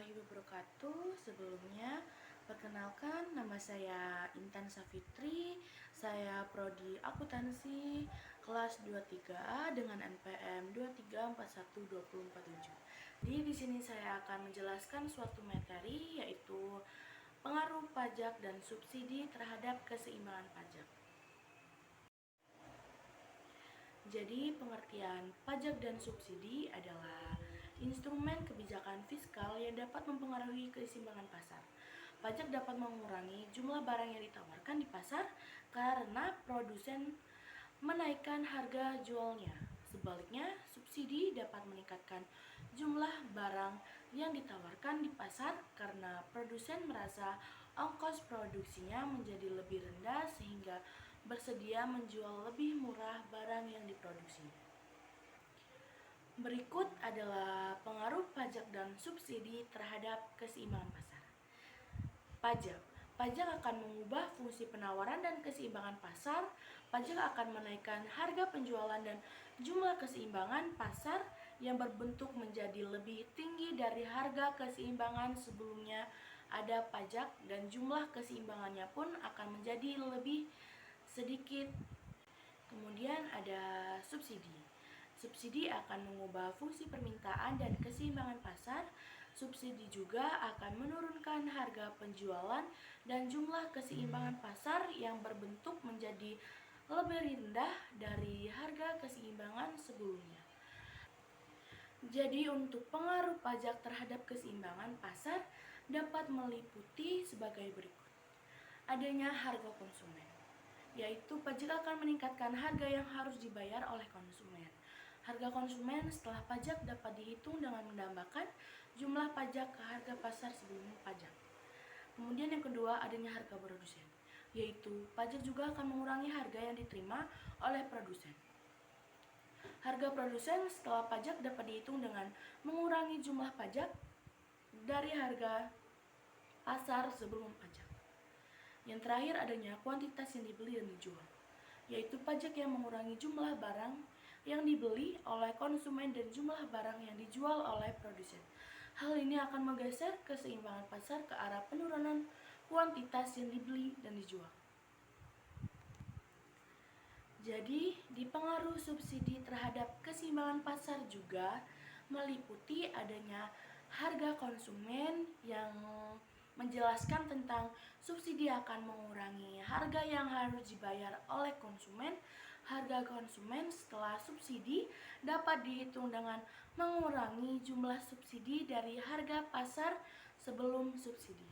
warahmatullahi wabarakatuh. Sebelumnya, perkenalkan nama saya Intan Safitri. Saya prodi akuntansi kelas 23A dengan NPM 2341247. Jadi di sini saya akan menjelaskan suatu materi yaitu pengaruh pajak dan subsidi terhadap keseimbangan pajak. Jadi, pengertian pajak dan subsidi adalah instrumen kebijakan fiskal yang dapat mempengaruhi keseimbangan pasar. Pajak dapat mengurangi jumlah barang yang ditawarkan di pasar karena produsen menaikkan harga jualnya. Sebaliknya, subsidi dapat meningkatkan jumlah barang yang ditawarkan di pasar karena produsen merasa ongkos produksinya menjadi lebih rendah sehingga bersedia menjual lebih murah barang yang diproduksi. Berikut adalah pengaruh pajak dan subsidi terhadap keseimbangan pasar. Pajak akan mengubah fungsi penawaran dan keseimbangan pasar. Pajak akan menaikkan harga penjualan dan jumlah keseimbangan pasar yang berbentuk menjadi lebih tinggi dari harga keseimbangan sebelumnya ada pajak, dan jumlah keseimbangannya pun akan menjadi lebih sedikit. Kemudian ada subsidi. Subsidi akan mengubah fungsi permintaan dan keseimbangan pasar. Subsidi juga akan menurunkan harga penjualan dan jumlah keseimbangan pasar yang berbentuk menjadi lebih rendah dari harga keseimbangan sebelumnya. Jadi untuk pengaruh pajak terhadap keseimbangan pasar dapat meliputi sebagai berikut. Adanya harga konsumen, yaitu pajak akan meningkatkan harga yang harus dibayar oleh konsumen. Harga konsumen setelah pajak dapat dihitung dengan menambahkan jumlah pajak ke harga pasar sebelum pajak. Kemudian yang kedua, adanya harga produsen, yaitu pajak juga akan mengurangi harga yang diterima oleh produsen. Harga produsen setelah pajak dapat dihitung dengan mengurangi jumlah pajak dari harga pasar sebelum pajak. Yang terakhir, adanya kuantitas yang dibeli dan dijual, yaitu pajak yang mengurangi jumlah barang yang dibeli oleh konsumen dan jumlah barang yang dijual oleh produsen. Hal ini akan menggeser keseimbangan pasar ke arah penurunan kuantitas yang dibeli dan dijual. Jadi, dipengaruhi subsidi terhadap keseimbangan pasar juga meliputi adanya harga konsumen yang menjelaskan tentang subsidi akan mengurangi harga yang harus dibayar oleh konsumen. Harga konsumen setelah subsidi dapat dihitung dengan mengurangi jumlah subsidi dari harga pasar sebelum subsidi.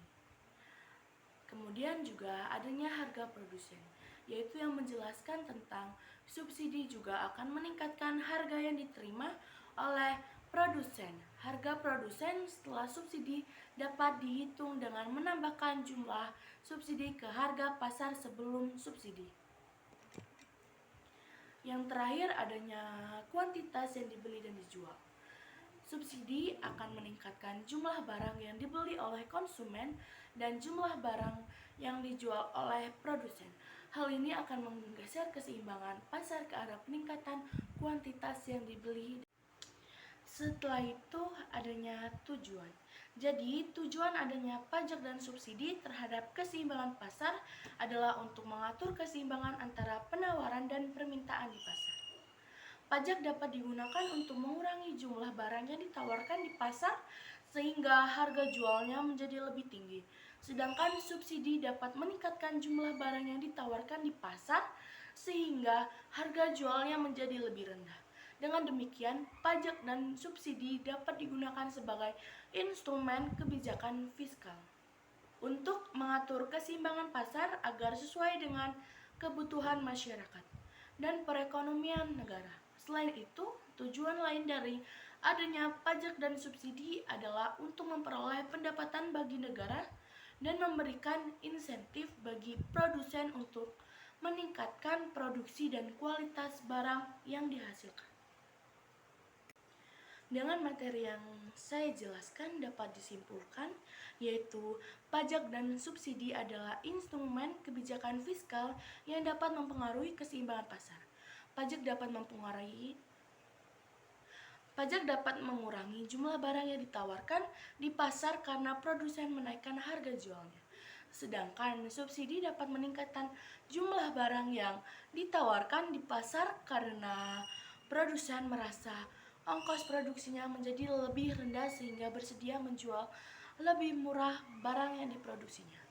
Kemudian juga adanya harga produsen, yaitu yang menjelaskan tentang subsidi juga akan meningkatkan harga yang diterima oleh produsen. Harga produsen setelah subsidi dapat dihitung dengan menambahkan jumlah subsidi ke harga pasar sebelum subsidi. Yang terakhir, adanya kuantitas yang dibeli dan dijual. Subsidi akan meningkatkan jumlah barang yang dibeli oleh konsumen dan jumlah barang yang dijual oleh produsen. Hal ini akan menggeser keseimbangan pasar ke arah peningkatan kuantitas yang dibeli. Setelah itu adanya tujuan. Jadi tujuan adanya pajak dan subsidi terhadap keseimbangan pasar adalah untuk mengatur keseimbangan antara penawaran dan permintaan di pasar. Pajak dapat digunakan untuk mengurangi jumlah barang yang ditawarkan di pasar sehingga harga jualnya menjadi lebih tinggi. Sedangkan subsidi dapat meningkatkan jumlah barang yang ditawarkan di pasar sehingga harga jualnya menjadi lebih rendah. Dengan demikian, pajak dan subsidi dapat digunakan sebagai instrumen kebijakan fiskal untuk mengatur keseimbangan pasar agar sesuai dengan kebutuhan masyarakat dan perekonomian negara. Selain itu, tujuan lain dari adanya pajak dan subsidi adalah untuk memperoleh pendapatan bagi negara dan memberikan insentif bagi produsen untuk meningkatkan produksi dan kualitas barang yang dihasilkan. Dengan materi yang saya jelaskan dapat disimpulkan, yaitu pajak dan subsidi adalah instrumen kebijakan fiskal yang dapat mempengaruhi keseimbangan pasar. Pajak Pajak dapat mengurangi jumlah barang yang ditawarkan di pasar karena produsen menaikkan harga jualnya. Sedangkan subsidi dapat meningkatkan jumlah barang yang ditawarkan di pasar karena produsen merasa ongkos produksinya menjadi lebih rendah sehingga bersedia menjual lebih murah barang yang diproduksinya.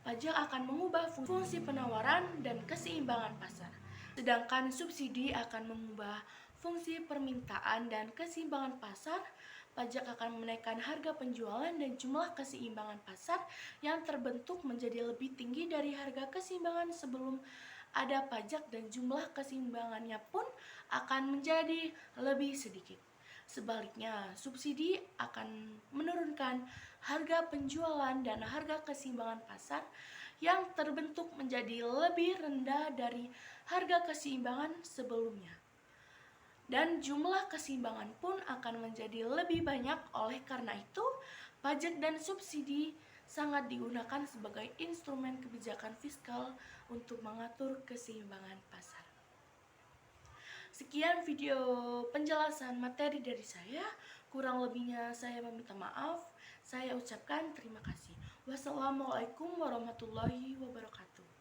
Pajak akan mengubah fungsi penawaran dan keseimbangan pasar, sedangkan subsidi akan mengubah fungsi permintaan dan keseimbangan pasar. Pajak akan menaikkan harga penjualan dan jumlah keseimbangan pasar yang terbentuk menjadi lebih tinggi dari harga keseimbangan sebelum ada pajak, dan jumlah keseimbangannya pun akan menjadi lebih sedikit. Sebaliknya, subsidi akan menurunkan harga penjualan dan harga keseimbangan pasar yang terbentuk menjadi lebih rendah dari harga keseimbangan sebelumnya. Dan jumlah keseimbangan pun akan menjadi lebih banyak. Oleh karena itu, pajak dan subsidi sangat digunakan sebagai instrumen kebijakan fiskal untuk mengatur keseimbangan pasar. Sekian video penjelasan materi dari saya. Kurang lebihnya saya meminta maaf. Saya ucapkan terima kasih. Wassalamualaikum warahmatullahi wabarakatuh.